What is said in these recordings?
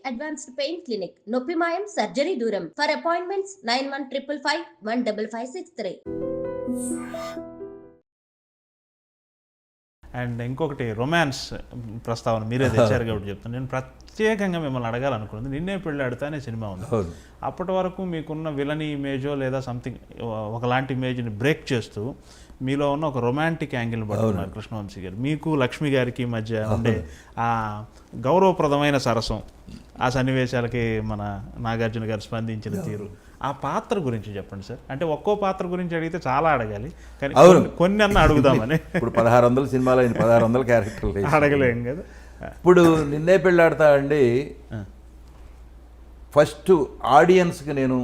Advanced pain clinic. నొప్పి మాయం, surgery దూరం. For appointments 9155515563. అండ్ ఇంకొకటి రొమాన్స్ ప్రస్తావన మీరే తెచ్చారు కాబట్టి చెప్తాను. నేను ప్రత్యేకంగా మిమ్మల్ని అడగాలనుకున్నది నిన్నే పెళ్ళాడుతా అనే సినిమా ఉంది. అప్పటి వరకు మీకున్న విలనీ ఇమేజో లేదా సంథింగ్ ఒకలాంటి ఇమేజ్ని బ్రేక్ చేస్తూ మీలో ఉన్న ఒక రొమాంటిక్ యాంగిల్ పడుతున్నారు కృష్ణవంశీ గారు. మీకు లక్ష్మి గారికి మధ్య ఉండే ఆ గౌరవప్రదమైన సరసం, ఆ సన్నివేశాలకి మన నాగార్జున గారు స్పందించిన తీరు, ఆ పాత్ర గురించి చెప్పండి సార్. అంటే ఒక్కో పాత్ర గురించి అడిగితే చాలా అడగాలి, కానీ కొన్ని అన్న అడుగుదామని. ఇప్పుడు 1600 సినిమాలు అయిన 1600 క్యారెక్టర్లు అడగలేం కదా. ఇప్పుడు నిన్నే పెళ్ళాడతా అండి, ఫస్ట్ ఆడియన్స్కి నేను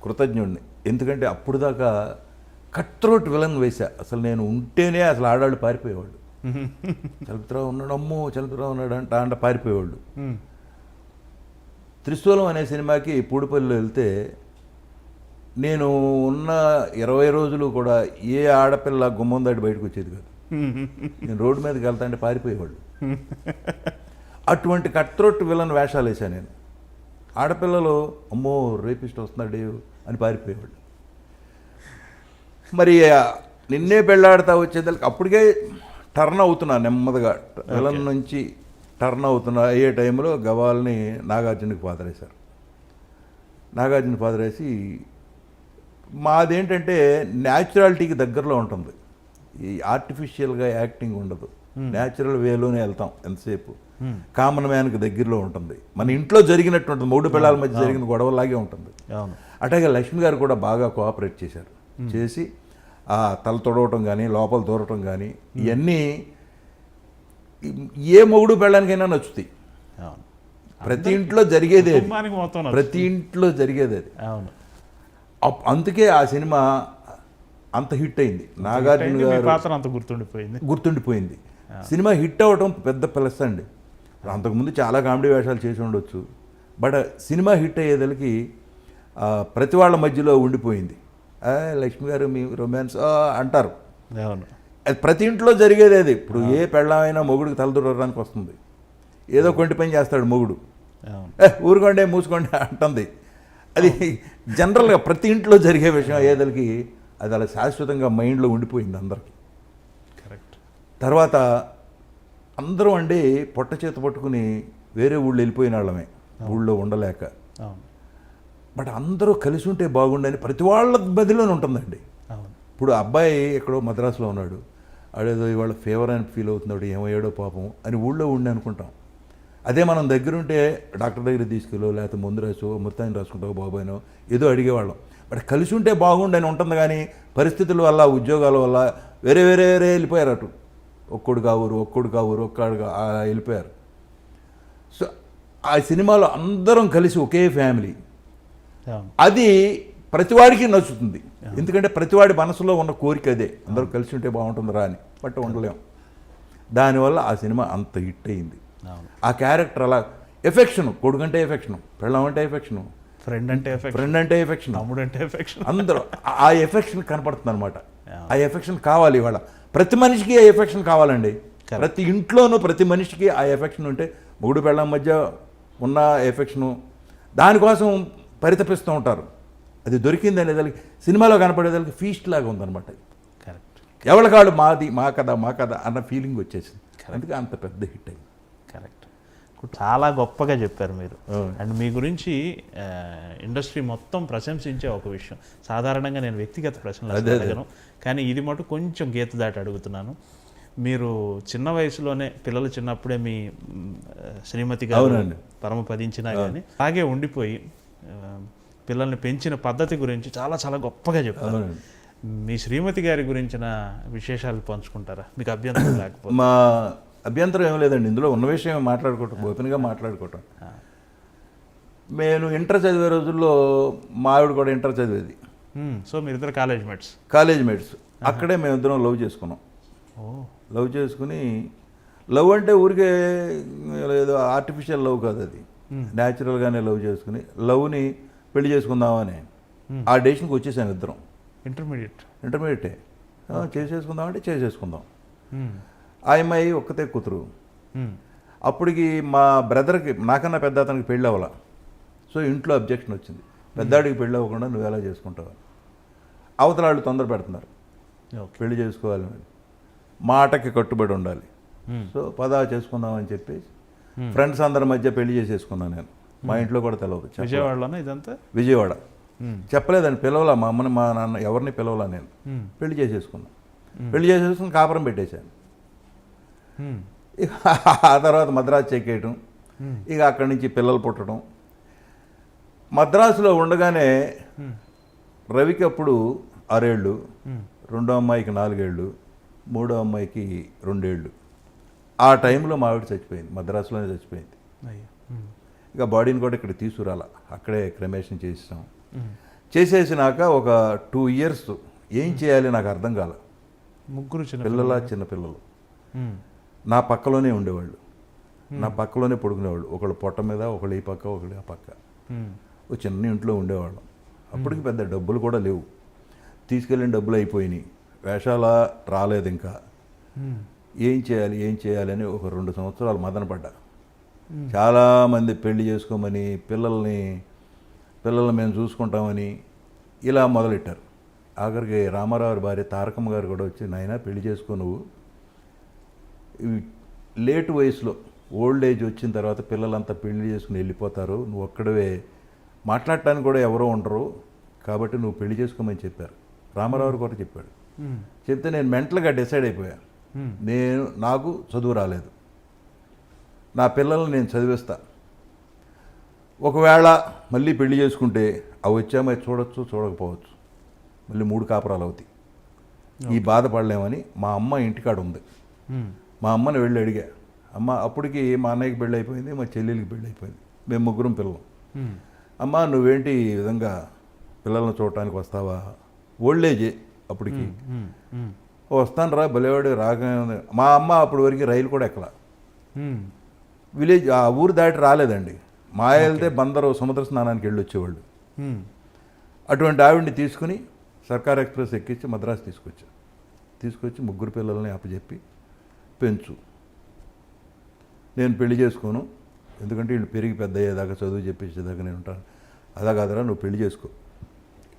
కృతజ్ఞుడిని. ఎందుకంటే అప్పుడు దాకా కట్ త్రోట్ విలన్ వేసా. అసలు నేను ఉంటేనే అసలు ఆడాళ్ళు పారిపోయేవాళ్ళు. చలపతిరావు ఉన్నాడు, అమ్మో చలపతిరావు ఉన్నాడు అంట పారిపోయేవాళ్ళు. త్రిశూలం అనే సినిమాకి పూడిపల్లిలో వెళ్తే నేను ఉన్న 20 రోజులు కూడా ఏ ఆడపిల్ల గుమ్మం దాటి బయటకు వచ్చేది కాదు. నేను రోడ్డు మీదకి వెళ్తా అంటే పారిపోయేవాళ్ళు. అటువంటి కట్ త్రోట్ విలన్ వేషాలు వేసాను నేను. ఆడపిల్లలు అమ్మో రేపిస్ట్ వస్తున్నాడు అని పారిపోయేవాళ్ళు. మరి నిన్నే పెళ్ళాడుతా వచ్చేదానికి అప్పటికే టర్న్ అవుతున్నా నెమ్మదిగా, విలన్ నుంచి టర్న్ అవుతున్నా అయ్యే టైంలో గవాల్ని నాగార్జునకి పాదరేశారు. నాగార్జున పాదరేసి మాదేంటంటే న్యాచురాలిటీకి దగ్గరలో ఉంటుంది, ఈ ఆర్టిఫిషియల్గా యాక్టింగ్ ఉండదు, న్యాచురల్ వేలోనే వెళ్తాం ఎంతసేపు. కామన్ మ్యాన్కి దగ్గరలో ఉంటుంది, మన ఇంట్లో జరిగినట్టు ఉంటుంది, మూడు పిల్లల మధ్య జరిగిన గొడవలాగే ఉంటుంది. అట్లాగే లక్ష్మి గారు కూడా బాగా కోఆపరేట్ చేశారు. చేసి ఆ తల తొడవటం కానీ లోపల దూరటం కానీ ఇవన్నీ ఏ మొగుడు పెళ్ళడానికైనా నచ్చుతాయి. ప్రతి ఇంట్లో జరిగేదే, ప్రతి ఇంట్లో జరిగేది అది. అందుకే ఆ సినిమా అంత హిట్ అయింది. నాగార్జున గారు అంత గుర్తుండిపోయింది. సినిమా హిట్ అవ్వటం పెద్ద ప్లస్ అండి. అంతకుముందు చాలా కామెడీ వేషాలు చేసి ఉండొచ్చు, బట్ సినిమా హిట్ అయ్యేదానికి ప్రతి వాళ్ళ మధ్యలో ఉండిపోయింది. లక్ష్మి గారు మీ రొమాన్స్ అంటారు. అది ప్రతి ఇంట్లో జరిగేది అది. ఇప్పుడు ఏ పెళ్ళమైనా మొగుడికి తలదూరడానికి వస్తుంది, ఏదో కొంటి పని చేస్తాడు మొగుడు, ఊరుకోండి మూసుకోండి అంటుంది. అది జనరల్గా ప్రతి ఇంట్లో జరిగే విషయం అయ్యేదలికి అది అలా శాశ్వతంగా మైండ్లో ఉండిపోయింది అందరికీ. కరెక్ట్. తర్వాత అందరం అండి పొట్ట చేత పట్టుకుని వేరే ఊళ్ళో వెళ్ళిపోయిన వాళ్ళమే, ఊళ్ళో ఉండలేక. బట్ అందరూ కలిసి ఉంటే బాగుండని ప్రతి వాళ్ళ బదిలోనే ఉంటుందండి. ఇప్పుడు అబ్బాయి ఎక్కడో మద్రాసులో ఉన్నాడు, ఆడేదో ఇవాళ ఫేవర్ అని ఫీల్ అవుతున్నాడు, ఏమయ్యాడో పాపం అని ఊళ్ళో ఉండి అనుకుంటాం. అదే మనం దగ్గరుంటే డాక్టర్ దగ్గర తీసుకెళ్ళో లేకపోతే ముందు రాసో మొత్తాన్ని రాసుకుంటావు బాబాయినో ఏదో అడిగేవాళ్ళం. బట్ కలిసి ఉంటే బాగుండని ఉంటుంది, కానీ పరిస్థితుల వల్ల ఉద్యోగాల వల్ల వేరే వేరే వేరే వెళ్ళిపోయారు. అటు ఒక్కడు కావురు ఒక్కడుగా వెళ్ళిపోయారు. సో ఆ సినిమాలో అందరం కలిసి ఒకే ఫ్యామిలీ, అది ప్రతివాడికి నచ్చుతుంది. ఎందుకంటే ప్రతివాడి మనసులో ఉన్న కోరిక అదే, అందరూ కలిసి ఉంటే బాగుంటుందిరా అని. బట్ ఉండలేం. దానివల్ల ఆ సినిమా అంత హిట్ అయింది. ఆ క్యారెక్టర్ అలా ఎఫెక్షన్, కొడుకంటే ఎఫెక్షన్, పెళ్ళం అంటే ఎఫెక్షన్, ఫ్రెండ్ అంటే ఎఫెక్షన్, తమ్ముడు అంటే ఎఫెక్షన్, అందరూ ఆ ఎఫెక్షన్ కనపడుతుంది అనమాట. ఆ ఎఫెక్షన్ కావాలి. ఇవాళ ప్రతి మనిషికి ఆ ఎఫెక్షన్ కావాలండి. ప్రతి ఇంట్లోనూ ప్రతి మనిషికి ఆ ఎఫెక్షన్ ఉంటే, మొగుడు పెళ్ళం మధ్య ఉన్న ఎఫెక్షను దానికోసం పరితపిస్తూ ఉంటారు. అది దొరికింది అనేదానికి సినిమాలో కనపడేదానికి ఫీస్ట్ లాగా ఉందన్నమాట. కరెక్ట్. ఎవరికాడు మాది మా కథ అన్న ఫీలింగ్ వచ్చేసింది. అందుకే అంత పెద్ద హిట్ అయింది. కరెక్ట్. చాలా గొప్పగా చెప్పారు మీరు. అండ్ మీ గురించి ఇండస్ట్రీ మొత్తం ప్రశంసించే ఒక విషయం, సాధారణంగా నేను వ్యక్తిగత ప్రశ్నలు అడగను, కానీ ఇది మటు కొంచెం గీత దాటి అడుగుతున్నాను. మీరు చిన్న వయసులోనే, పిల్లలు చిన్నప్పుడే మీ శ్రీమతి గారు పరమపదించినా కానీ అలాగే ఉండిపోయి పిల్లల్ని పెంచిన పద్ధతి గురించి చాలా చాలా గొప్పగా చెప్పారు. మీ శ్రీమతి గారి గురించిన విశేషాలు పంచుకుంటారా? మీకు అభ్యంతరం లేకపోతే? మా అభ్యంతరం ఏం లేదండి, ఇందులో ఉన్న విషయం మాట్లాడుకోవటం, ఓపెన్గా మాట్లాడుకోవటం. నేను ఇంటర్ చదివే రోజుల్లో మా ఆవిడ కూడా ఇంటర్ చదివేది. సో మీరిద్దరు కాలేజ్ మేట్స్. అక్కడే మేమిద్దరం లవ్ చేసుకున్నాం. లవ్ చేసుకుని, లవ్ అంటే ఊరికే ఏదో ఆర్టిఫిషియల్ లవ్ కాదు, అది న్యాచురల్గానే లవ్ చేసుకుని లవ్ని పెళ్లి చేసుకుందామని ఆ డెసిషన్కి వచ్చేసాను. ఇద్దరం ఇంటర్మీడియటే చేసేసుకుందామంటే చేసేసుకుందాం. ఆ అమ్మాయి ఒక్కతే కూతురు. అప్పటికి మా బ్రదర్కి నాకన్నా పెద్ద అతనికి పెళ్ళి అవ్వాల. సో ఇంట్లో అబ్జెక్షన్ వచ్చింది, పెద్దాడికి పెళ్ళి అవ్వకుండా నువ్వు ఎలా చేసుకుంటావు. అవతల వాళ్ళు తొందర పెడుతున్నారు, పెళ్లి చేసుకోవాలి, మాటకి కట్టుబడి ఉండాలి. సో పదా చేసుకుందామని చెప్పేసి ఫ్రెండ్స్ అందరి మధ్య పెళ్లి చేసేసుకున్నాను నేను. మా ఇంట్లో కూడా తెలియదు. విజయవాడలోనే ఇదంతా? విజయవాడ. చెప్పలేదండి, పిలవలా మా అమ్మని మా నాన్న ఎవరిని పిలవలా నేను. పెళ్లి చేసేసుకున్నాను. పెళ్లి చేసేసుకుని కాపురం పెట్టేశాను. ఇక ఆ తర్వాత మద్రాసు చెక్కేయటం, ఇక అక్కడి నుంచి పిల్లలు పుట్టడం. మద్రాసులో ఉండగానే రవికి అప్పుడు 6 ఏళ్ళు, రెండో అమ్మాయికి 4 ఏళ్ళు, మూడో అమ్మాయికి 2 ఏళ్ళు. ఆ టైంలో మా ఆవిడ చచ్చిపోయింది, మద్రాసులోనే చచ్చిపోయింది. ఇక బాడీని కూడా ఇక్కడ తీసుకురాల, అక్కడే క్రమేషన్ చేసాం. చేసేసినాక ఒక 2 ఇయర్స్ ఏం చేయాలి నాకు అర్థం కాల. ముగ్గురు చిన్నపిల్లలు నా పక్కలోనే ఉండేవాళ్ళు, నా పక్కలోనే పడుకునేవాళ్ళు. ఒకళ్ళు పొట్ట మీద, ఒకళ్ళు ఈ పక్క, ఒకళ్ళు ఆ పక్క. ఒక చిన్న ఇంట్లో ఉండేవాళ్ళం. అప్పటికి పెద్ద డబ్బులు కూడా లేవు, తీసుకెళ్ళిన డబ్బులు అయిపోయినాయి, వేషాల రాలేదు. ఇంకా ఏం చేయాలి అని ఒక 2 సంవత్సరాలు మదన పడ్డా. చాలామంది పెళ్లి చేసుకోమని, పిల్లల్ని మేము చూసుకుంటామని ఇలా మొదలెట్టారు. ఆఖరికి రామారావు భార్య తారకమ్మ గారు కూడా వచ్చి, నాయనా పెళ్లి చేసుకో, నువ్వు లేట్ వయసులో ఓల్డ్ ఏజ్ వచ్చిన తర్వాత పిల్లలంతా పెళ్లి చేసుకుని వెళ్ళిపోతారు, నువ్వు ఒక్కడవే, మాట్లాడటానికి కూడా ఎవరో ఉండరు, కాబట్టి నువ్వు పెళ్లి చేసుకోమని చెప్పారు. రామారావు కూడా చెప్పాడు. చెప్తే నేను మెంటల్గా డిసైడ్ అయిపోయాను. నాకు చదువు రాలేదు, నా పిల్లల్ని నేను చదివిస్తా. ఒకవేళ మళ్ళీ పెళ్లి చేసుకుంటే అవి వచ్చామో చూడొచ్చు, చూడకపోవచ్చు, మళ్ళీ 3 కాపురాలు అవుతాయి. ఈ బాధపడలేమని మా అమ్మ ఇంటికాడ ఉంది. మా అమ్మని వెళ్ళి అడిగా, అమ్మ అప్పటికి మా అన్నయ్యకి పెళ్ళి అయిపోయింది, మా చెల్లెలికి పెళ్ళి అయిపోయింది, మేము 3 పిల్లలు. అమ్మ నువ్వేంటి ఈ విధంగా పిల్లల్ని చూడటానికి వస్తావా, ఓల్డ్ ఏజే అప్పటికి. వస్తాను రా, బలేవాడు రాగానే. మా అమ్మ అప్పటి వరకు రైలు కూడా ఎక్కల, విలేజ్ ఆ ఊరు దాటి రాలేదండి. మా వెళ్తే బందరు సముద్ర స్నానానికి వెళ్ళి వచ్చేవాళ్ళు. అటువంటి ఆవిడ్ని తీసుకుని సర్కార్ ఎక్స్ప్రెస్ ఎక్కించి మద్రాసు తీసుకొచ్చి 3 పిల్లల్ని అప్పచెప్పి పెంచు, నేను పెళ్లి చేసుకోను, ఎందుకంటే వీళ్ళు పెరిగి పెద్ద అయ్యేదాకా చదువు చెప్పించేదాకా నేను ఉంటాను. అలా కాదరా, నువ్వు పెళ్లి చేసుకో,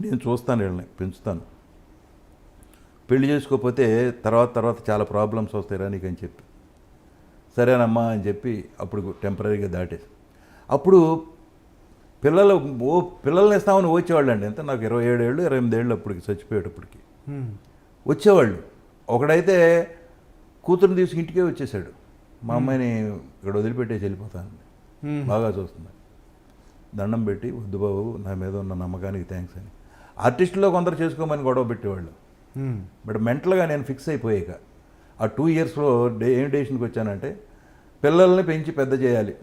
నేను చూస్తాను, వీళ్ళని పెంచుతాను. పెళ్లి చేసుకోకపోతే తర్వాత చాలా ప్రాబ్లమ్స్ వస్తాయిరా నీకు అని చెప్పి, సరేనమ్మా అని చెప్పి అప్పుడు టెంపరీగా దాటేసి, అప్పుడు పిల్లల్ని ఇస్తామని వచ్చేవాళ్ళు అండి. ఎంత నాకు 27 ఏళ్ళు 28 ఏళ్ళు అప్పటికి, చచ్చిపోయేటప్పటికి వచ్చేవాళ్ళు. ఒకడైతే కూతురుని తీసుకు ఇంటికే వచ్చేసాడు, మా అమ్మాయిని ఇక్కడ వదిలిపెట్టేసి వెళ్ళిపోతాను, బాగా చూస్తుంది, దండం పెట్టి, వద్దు బాబు నా మీద ఉన్న నమ్మకానికి థ్యాంక్స్ అని. ఆర్టిస్టులో కొందరు చేసుకోమని గొడవ పెట్టేవాళ్ళు. బట్ మెంటల్గా నేను ఫిక్స్ అయిపోయాక ఆ 2 ఇయర్స్లో ఏం డెసిషన్కి వచ్చానంటే, పిల్లల్ని పెంచి పెద్ద చేయాలి.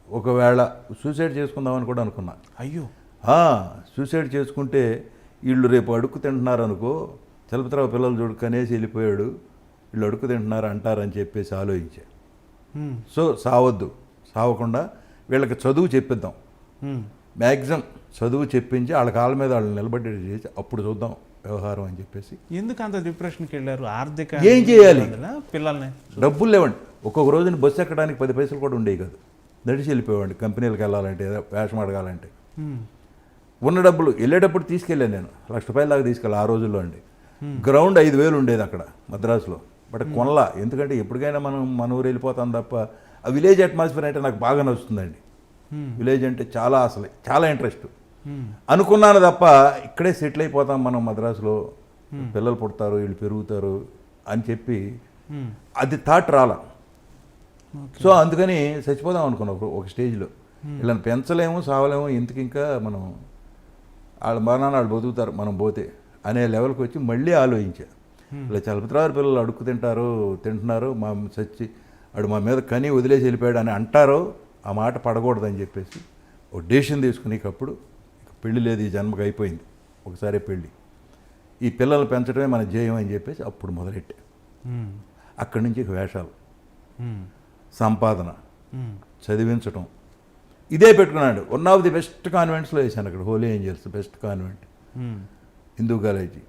ఒకవేళ సూసైడ్ చేసుకుందామని కూడా అనుకున్నా. అయ్యో, సూసైడ్ చేసుకుంటే వీళ్ళు రేపు అడుక్కు తింటున్నారు అనుకో, చలపతిరావు పిల్లలు చూడు కనేసి వెళ్ళిపోయాడు, వీళ్ళు అడుక్కు తింటున్నారు అంటారని చెప్పేసి ఆలోచించా. సో సావకుండా వీళ్ళకి చదువు చెప్పిద్దాం, మ్యాక్సిమం చదువు చెప్పించి వాళ్ళ కాళ్ళ మీద వాళ్ళు నిలబడేది చేసి అప్పుడు చూద్దాం వ్యవహారం అని చెప్పేసి. ఎందుకు అంత డిప్రెషన్కి వెళ్ళారు? ఆర్థిక ఏం చేయాలి, పిల్లల్ని డబ్బులు లేవండి. ఒక్కొక్క రోజున బస్సు ఎక్కడానికి 10 పైసలు కూడా ఉండేవి కాదు, నడిచి వెళ్ళిపోయాడు కంపెనీలకు వెళ్ళాలంటే, వేషం అడగాలంటే. ఉన్న డబ్బులు వెళ్ళేటప్పుడు తీసుకెళ్ళాను నేను, ₹1,00,000 దాకా తీసుకెళ్ళి ఆ రోజుల్లో అండి. గ్రౌండ్ 5,000 ఉండేది అక్కడ మద్రాసులో, బట్ కొనలా. ఎందుకంటే ఎప్పటికైనా మన ఊరు వెళ్ళిపోతాం తప్ప, ఆ విలేజ్ అట్మాస్ఫియర్ అంటే నాకు బాగా నచ్చుతుందండి. విలేజ్ అంటే చాలా ఇంట్రెస్ట్. అనుకున్నాను తప్ప ఇక్కడే సెటిల్ అయిపోతాం మనం మద్రాసులో, పిల్లలు పుడతారు, వీళ్ళు పెరుగుతారు అని చెప్పి అది థాట్ రాలా. సో అందుకని చచ్చిపోదాం అనుకున్నాం ఒక స్టేజ్లో. వీళ్ళని పెంచలేము, సావలేము, ఇంతకు ఇంకా మనం వాళ్ళ మరణాన్ని వాళ్ళు బతుకుతారు మనం పోతే అనే లెవెల్కి వచ్చి మళ్ళీ ఆలోచించా. ఇలా చలపతిరావు పిల్లలు అడుక్కు తింటున్నారు, మా చచ్చి వాడు మా మీద కని వదిలేసి వెళ్ళిపోయాడు అని అంటారో, ఆ మాట పడకూడదని చెప్పేసి ఒక డెసిషన్ తీసుకునేటప్పుడు పెళ్లి లేదు, ఈ జన్మకు అయిపోయింది, ఒకసారి పెళ్ళి, ఈ పిల్లల్ని పెంచడమే మన ధ్యేయం అని చెప్పేసి అప్పుడు మొదలెట్టా. అక్కడి నుంచి వేషాలు, సంపాదన, చదివించటం, ఇదే పెట్టుకున్నాడు. వన్ ఆఫ్ ది బెస్ట్ కాన్వెంట్స్లో వేసాను అక్కడ, holy angels best convent, Hindu college.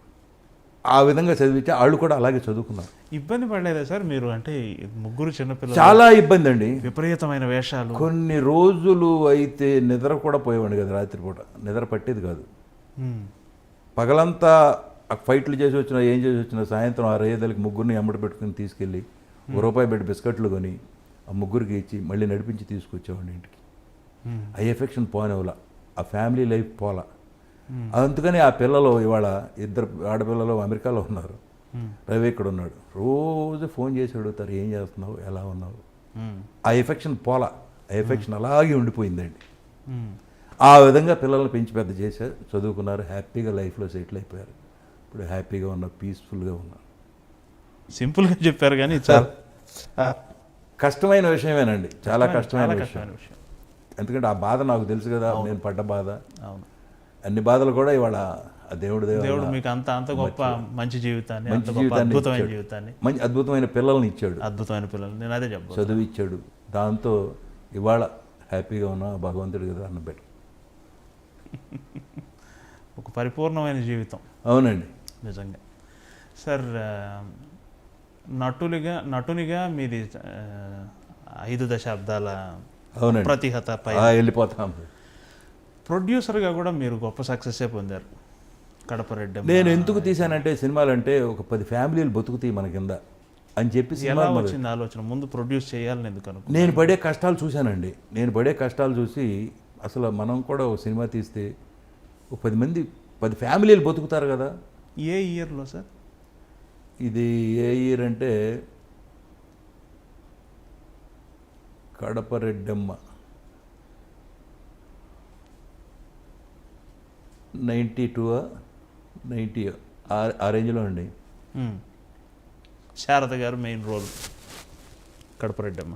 ఆ విధంగా చదివించి వాళ్ళు కూడా అలాగే చదువుకున్నారు. ఇబ్బంది పడలేదా సార్ మీరు? అంటే ముగ్గురు చిన్నపిల్లలు, చాలా ఇబ్బంది అండి. విపరీతమైన వేషాలు. కొన్ని రోజులు అయితే నిద్ర కూడా పోయేవాడిని కదా, రాత్రిపూట నిద్ర పట్టేది కాదు. ఉమ్, పగలంతా ఆ ఫైట్లు చేసి వచ్చినా ఏం చేసి వచ్చినా సాయంత్రం 6-5 ముగ్గురిని ఎమ్మటి పెట్టుకుని తీసుకెళ్ళి ₹1 పెట్టి బిస్కెట్లు కొని ఆ ముగ్గురికి ఇచ్చి మళ్ళీ నడిపించి తీసుకొచ్చేవాడిని ఇంటికి. ఉమ్, ఆ ఎఫెక్షన్ పోనివ్వాల, ఆ ఫ్యామిలీ లైఫ్ పోలా. అందుకని ఆ పిల్లలు ఇవాళ 2 ఆడపిల్లలు అమెరికాలో ఉన్నారు, రవి ఇక్కడ ఉన్నాడు. రోజు ఫోన్ చేసి అడుగుతారు, ఏం చేస్తున్నావు, ఎలా ఉన్నావు. ఉమ్, ఆ ఎఫెక్షన్ పోలా, ఆ ఎఫెక్షన్ అలాగే ఉండిపోయిందండి. ఉమ్. ఆ విధంగా పిల్లల్ని పెంచి పెద్ద చేశారు, చదువుకున్నారు, హ్యాపీగా లైఫ్లో సెటిల్ అయిపోయారు. ఇప్పుడు హ్యాపీగా ఉన్నారు, పీస్ఫుల్గా ఉన్నారు. సింపుల్గా చెప్పారు కానీ చాలా కష్టమైన విషయమేనండి, చాలా కష్టమైన విషయం. కష్టమైన విషయం. ఎందుకంటే ఆ బాధ నాకు తెలుసు కదా, నేను పడ్డ బాధ. అవును. అన్ని బాధలు కూడా ఇవాళ ఆ దేవుడి దేవుడు మీకు అంత గొప్ప మంచి జీవితాన్ని, అంత మంచి గొప్ప జీవితాన్ని అద్భుతమైన ఇచ్చాడు. జీవితాన్ని, మంచి అద్భుతమైన పిల్లల్ని ఇచ్చాడు, అద్భుతమైన పిల్లలు. నేను అదే చెప్పాను. చదువు ఇచ్చాడు. దాంతో ఇవాళ హ్యాపీగా ఉన్నా భగవంతుడి కదా అన్న బెటర్. ఒక పరిపూర్ణమైన జీవితం. అవునండి. నిజంగా సార్, నటునిగా మీది 5 దశాబ్దాల అవునండి. ప్రతిహత పై. వెళ్ళిపోతాం. ప్రొడ్యూసర్గా కూడా మీరు గొప్ప సక్సెస్సే పొందారు. కడప రెడ్డి. నేను ఎందుకు తీశానంటే సినిమాలంటే ఒక 10 ఫ్యామిలీలు బతుకుతాయి మన కింద అని చెప్పి ఎలా సినిమా వచ్చింది ఆలోచన? ముందు ప్రొడ్యూస్ చేయాలని ఎందుకు అనుకున్నాను? నేను పడే కష్టాలు చూశానండి. నేను పడే కష్టాలు చూసి అసలు మనం కూడా ఒక సినిమా తీస్తే ఒక 10 ఫ్యామిలీలు బతుకుతారు కదా. ఏ ఇయర్లో సార్ ఇది? ఏ ఇయర్ అంటే కడప రెడ్డమ్మ 92 90 ఆ రేంజ్లో అండి. శారద గారు మెయిన్ రోల్, కడప రెడ్డమ్మ.